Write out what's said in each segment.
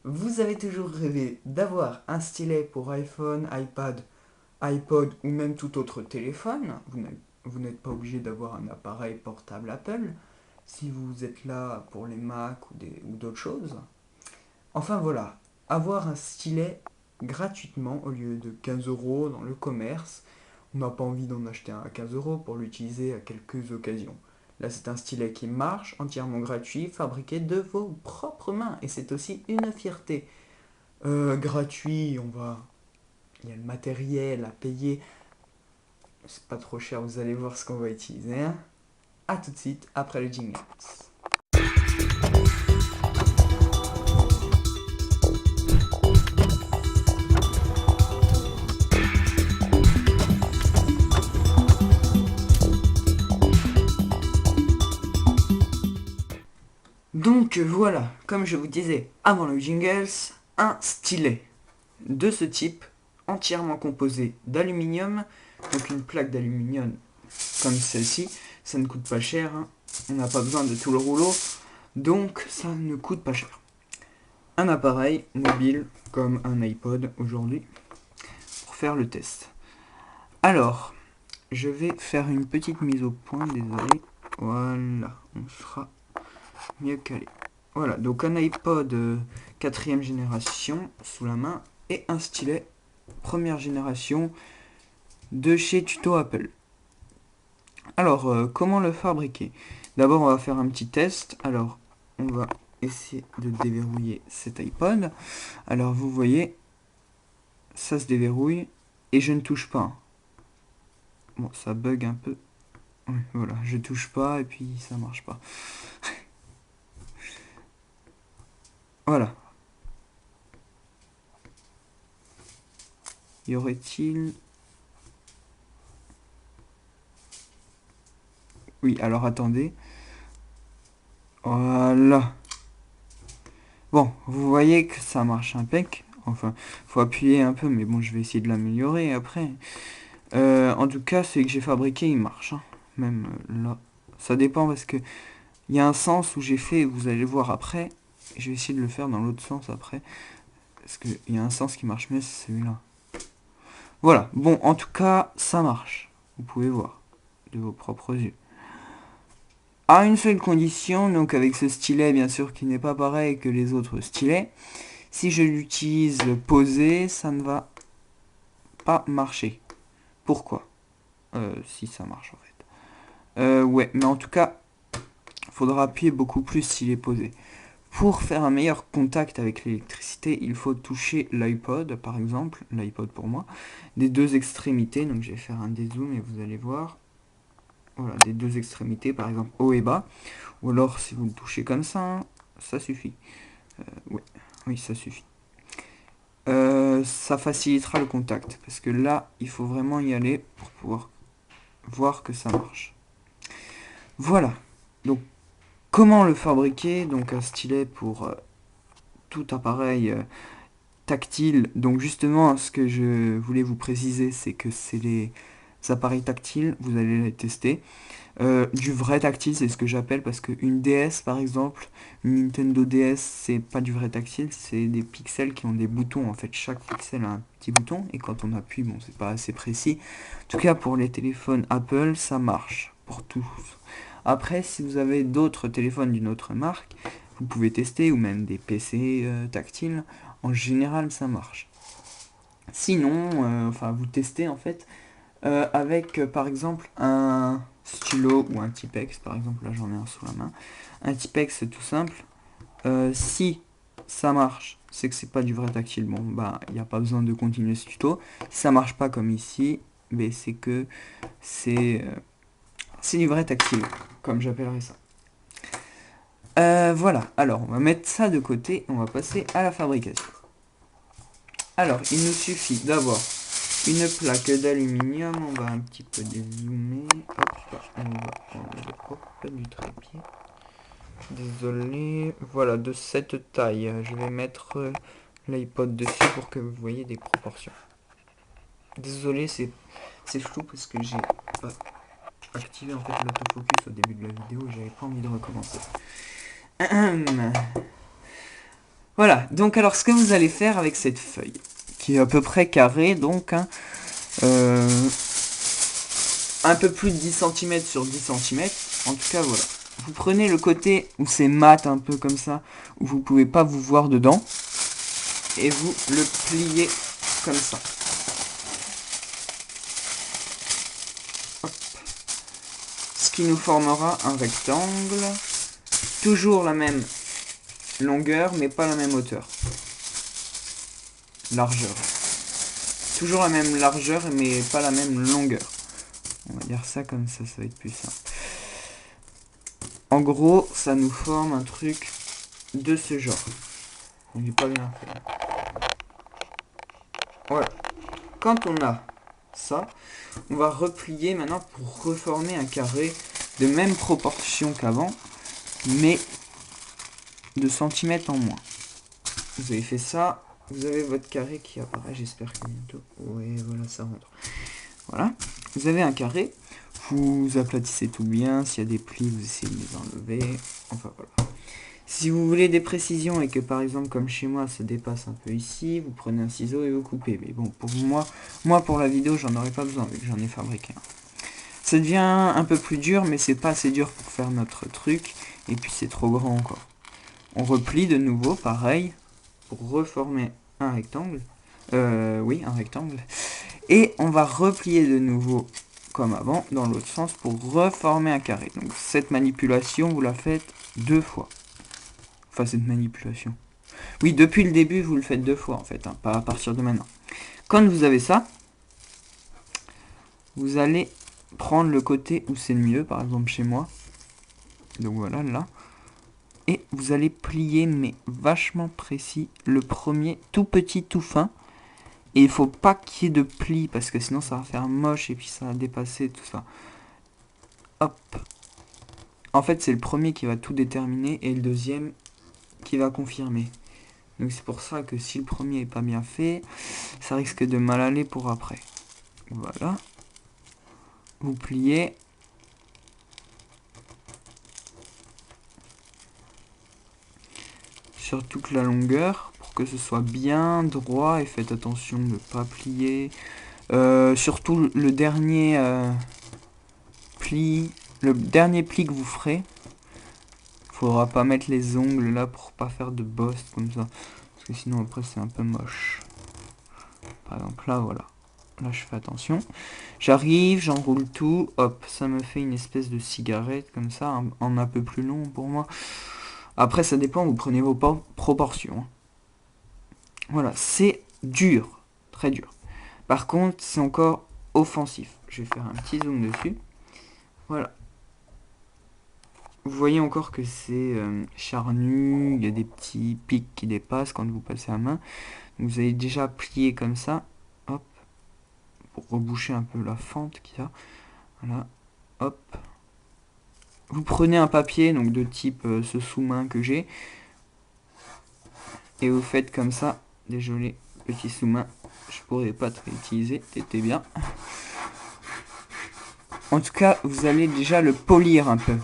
Vous avez toujours rêvé d'avoir un stylet pour iPhone, iPad, iPod ou même tout autre téléphone. Vous n'êtes pas obligé d'avoir un appareil portable Apple si vous êtes là pour les Mac ou d'autres choses. Enfin voilà, avoir un stylet gratuitement au lieu de 15 euros dans le commerce. On n'a pas envie d'en acheter un à 15 euros pour l'utiliser à quelques occasions. Là, c'est un stylet qui marche, entièrement gratuit, fabriqué de vos propres mains. Et c'est aussi une fierté. Gratuit, il y a le matériel à payer. C'est pas trop cher, vous allez voir ce qu'on va utiliser. Hein. A tout de suite après le jingle. Donc voilà, comme je vous disais avant le jingles, un stylet de ce type, entièrement composé d'aluminium, donc une plaque d'aluminium comme celle-ci, ça ne coûte pas cher, hein. On n'a pas besoin de tout le rouleau, donc ça ne coûte pas cher. Un appareil mobile comme un iPod aujourd'hui pour faire le test. Alors, je vais faire une petite mise au point, désolé. Voilà, on sera mieux calé. Voilà, donc un iPod 4ème génération sous la main et un stylet première génération de chez Tuto Apple. Alors, comment le fabriquer? D'abord, on va faire un petit test. Alors, on va essayer de déverrouiller cet iPod. Alors, vous voyez, ça se déverrouille et je ne touche pas. Bon, ça bug un peu. Oui, voilà, je touche pas et puis ça marche pas. Voilà. Y aurait-il... Oui, alors attendez. Voilà. Bon, vous voyez que ça marche impec. Enfin, faut appuyer un peu, mais bon, je vais essayer de l'améliorer après. En tout cas, celui que j'ai fabriqué, il marche. Hein. Même là. Ça dépend parce que il y a un sens où j'ai fait, vous allez voir après. Je vais essayer de le faire dans l'autre sens après. Parce qu'il y a un sens qui marche mieux, c'est celui-là. Voilà. Bon, en tout cas, ça marche. Vous pouvez voir de vos propres yeux. À une seule condition, donc avec ce stylet, bien sûr, qui n'est pas pareil que les autres stylets. Si je l'utilise posé, ça ne va pas marcher. Pourquoi Si ça marche en fait. Ouais, mais en tout cas, il faudra appuyer beaucoup plus s'il est posé. Pour faire un meilleur contact avec l'électricité, il faut toucher l'iPod, par exemple, l'iPod pour moi, des deux extrémités. Donc je vais faire un dézoom et vous allez voir. Voilà, des deux extrémités, par exemple haut et bas. Ou alors si vous le touchez comme ça, ça suffit. Ouais, oui, ça suffit. Ça facilitera le contact. Parce que là, il faut vraiment y aller pour pouvoir voir que ça marche. Voilà. Donc, comment le fabriquer? Donc, un stylet pour tout appareil tactile. Donc, justement, ce que je voulais vous préciser, c'est que c'est les appareils tactiles. Vous allez les tester. Du vrai tactile, c'est ce que j'appelle, parce qu'une DS par exemple, une Nintendo DS, c'est pas du vrai tactile, c'est des pixels qui ont des boutons. En fait, chaque pixel a un petit bouton, et quand on appuie, bon, c'est pas assez précis. En tout cas, pour les téléphones Apple, ça marche pour tous. Après, si vous avez d'autres téléphones d'une autre marque, vous pouvez tester, ou même des PC tactiles. En général, ça marche. Sinon, enfin, vous testez en fait avec par exemple un stylo ou un Tipex, par exemple, là j'en ai un sous la main. Un Tipex, c'est tout simple. Si ça marche, c'est que c'est pas du vrai tactile. Bon, bah, il n'y a pas besoin de continuer ce tuto. Si ça marche pas comme ici, mais c'est que c'est du vrai tactile, comme j'appellerais ça. Voilà, alors on va mettre ça de côté, on va passer à la fabrication. Alors, il nous suffit d'avoir une plaque d'aluminium, on va un petit peu dézoomer, hop, on va enlever du trépied. Désolé, voilà, de cette taille. Je vais mettre l'iPod dessus pour que vous voyez des proportions. Désolé, c'est flou parce que j'ai pas activé en fait l'autofocus au début de la vidéo, j'avais pas envie de recommencer. Voilà, Voilà, donc alors ce que vous allez faire avec cette feuille, qui est à peu près carrée, donc hein, un peu plus de 10 cm sur 10 cm, en tout cas voilà. Vous prenez le côté où c'est mat un peu comme ça, où vous pouvez pas vous voir dedans, et vous le pliez comme ça. Hop. Ce qui nous formera un rectangle, toujours la même longueur, mais pas la même hauteur. Largeur. Toujours la même largeur, mais pas la même longueur. On va dire ça comme ça va être plus simple. En gros, ça nous forme un truc de ce genre. On n'est pas bien fait. Voilà. Quand on a ça, on va replier maintenant pour reformer un carré de même proportion qu'avant, mais de centimètres en moins. Vous avez fait ça, vous avez votre carré qui apparaît, j'espère que bientôt. Ouais, voilà, ça rentre. Voilà. Vous avez un carré, vous aplatissez tout bien, s'il y a des plis, vous essayez de les enlever. Enfin voilà. Si vous voulez des précisions et que par exemple comme chez moi ça dépasse un peu ici, vous prenez un ciseau et vous coupez. Mais bon, pour moi pour la vidéo j'en aurais pas besoin vu que j'en ai fabriqué un. Ça devient un peu plus dur, mais c'est pas assez dur pour faire notre truc. Et puis c'est trop grand encore. On replie de nouveau, pareil, pour reformer un rectangle. Oui, un rectangle. Et on va replier de nouveau comme avant, dans l'autre sens, pour reformer un carré. Donc cette manipulation, vous la faites 2 fois. Enfin, cette manipulation. Oui, depuis le début, vous le faites 2 fois, en fait, hein, pas à partir de maintenant. Quand vous avez ça, vous allez prendre le côté où c'est le mieux, par exemple chez moi. Donc voilà, là. Et vous allez plier, mais vachement précis, le premier tout petit, tout fin. Et il faut pas qu'il y ait de plis, parce que sinon ça va faire moche, et puis ça va dépasser, tout ça. Hop. En fait, c'est le premier qui va tout déterminer, et le deuxième qui va confirmer. Donc c'est pour ça que si le premier est pas bien fait, ça risque de mal aller pour après. Voilà. Vous pliez. Sur toute la longueur pour que ce soit bien droit et faites attention de ne pas plier. Surtout le dernier pli, que vous ferez. Faudra pas mettre les ongles là pour pas faire de bosse comme ça. Parce que sinon après c'est un peu moche. Par exemple là voilà. Là je fais attention. J'arrive, j'enroule tout. Hop, ça me fait une espèce de cigarette comme ça. En un peu plus long pour moi. Après ça dépend, vous prenez vos proportions. Voilà, c'est dur. Très dur. Par contre c'est encore offensif. Je vais faire un petit zoom dessus. Voilà. Vous voyez encore que c'est charnu, il y a des petits pics qui dépassent quand vous passez la main. Vous avez déjà plié comme ça, hop, pour reboucher un peu la fente qu'il y a. Voilà, hop. Vous prenez un papier, donc de type ce sous-main que j'ai, et vous faites comme ça. Désolé, petit sous-main, je pourrais pas te réutiliser, t'étais bien. En tout cas, vous allez déjà le polir un peu.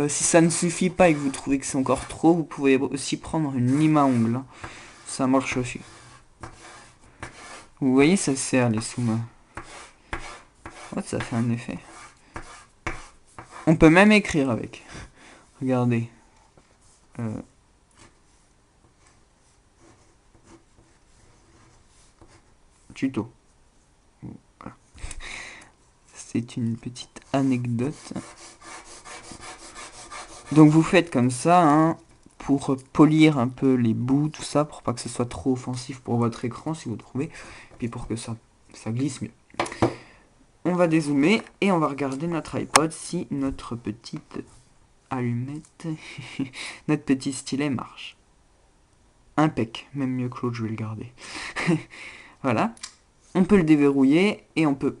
Si ça ne suffit pas et que vous trouvez que c'est encore trop, vous pouvez aussi prendre une lime à ongles. Hein. Ça marche aussi. Vous voyez, ça sert les sous-mains. Oh, ça fait un effet. On peut même écrire avec. Regardez. Tuto. Voilà. C'est une petite anecdote. Donc vous faites comme ça, hein, pour polir un peu les bouts, tout ça, pour pas que ce soit trop offensif pour votre écran si vous trouvez, puis pour que ça glisse mieux. On va dézoomer et on va regarder notre iPod si notre petite allumette, notre petit stylet marche. Impec, même mieux que l'autre, je vais le garder. Voilà, on peut le déverrouiller et on peut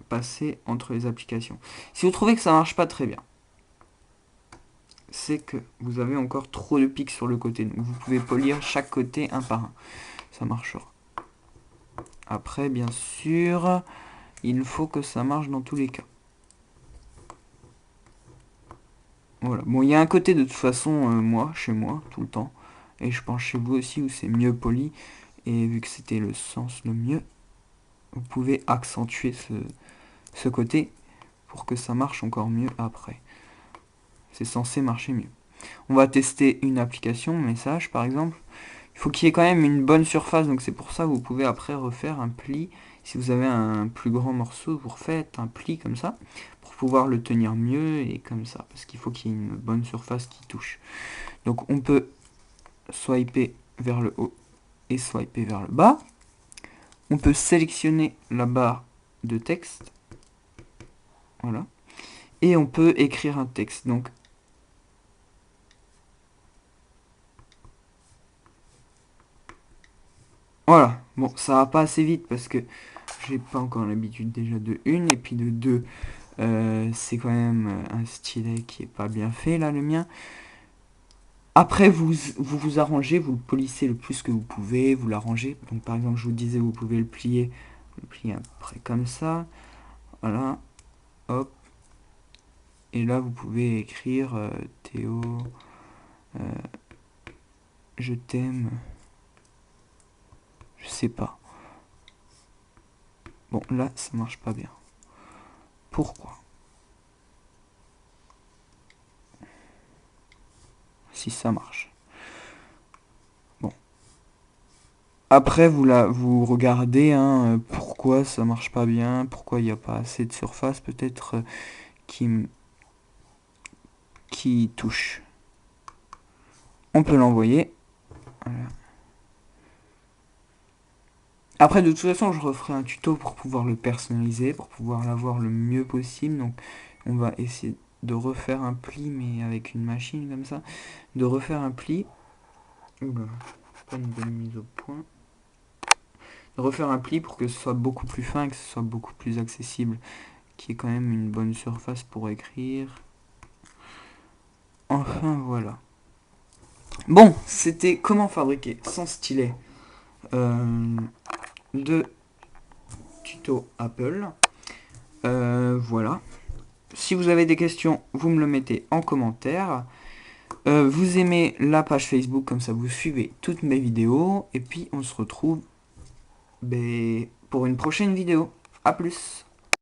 passer entre les applications. Si vous trouvez que ça marche pas très bien, c'est que vous avez encore trop de pics sur le côté. Donc vous pouvez polir chaque côté un par un. Ça marchera. Après, bien sûr, il faut que ça marche dans tous les cas. Voilà. Bon, il y a un côté de toute façon, chez moi, tout le temps. et je pense chez vous aussi où c'est mieux poli, et vu que c'était le sens le mieux, vous pouvez accentuer ce côté pour que ça marche encore mieux après. C'est censé marcher mieux. On va tester une application, message par exemple. Il faut qu'il y ait quand même une bonne surface, donc c'est pour ça que vous pouvez après refaire un pli. Si vous avez un plus grand morceau, vous refaites un pli comme ça, pour pouvoir le tenir mieux et comme ça, parce qu'il faut qu'il y ait une bonne surface qui touche. Donc on peut swiper vers le haut et swiper vers le bas. On peut sélectionner la barre de texte. Voilà. Et on peut écrire un texte. Donc voilà. Bon, ça va pas assez vite parce que j'ai pas encore l'habitude déjà de une, et puis de deux, c'est quand même un stylet qui est pas bien fait là, le mien. Après, vous arrangez, vous le polissez le plus que vous pouvez, vous l'arrangez. Donc par exemple, je vous disais, vous pouvez le plier après comme ça. Voilà. Hop. Et là, vous pouvez écrire Théo, je t'aime. Je sais pas. Bon, là, ça marche pas bien. Pourquoi? Si ça marche. Bon. Après, vous regardez pourquoi ça marche pas bien, pourquoi il n'y a pas assez de surface, peut-être qui touche. On peut l'envoyer. Voilà. Après, de toute façon, je referai un tuto pour pouvoir le personnaliser, pour pouvoir l'avoir le mieux possible. Donc, on va essayer de refaire un pli, mais avec une machine comme ça. De refaire un pli. Oula, pas une bonne mise au point. De refaire un pli pour que ce soit beaucoup plus fin, que ce soit beaucoup plus accessible. Qu'il y ait quand même une bonne surface pour écrire. Enfin, voilà. Bon, c'était comment fabriquer son stylet de tuto Apple. Voilà. Si vous avez des questions, vous me le mettez en commentaire. Vous aimez la page Facebook, comme ça vous suivez toutes mes vidéos. Et puis on se retrouve pour une prochaine vidéo. A plus.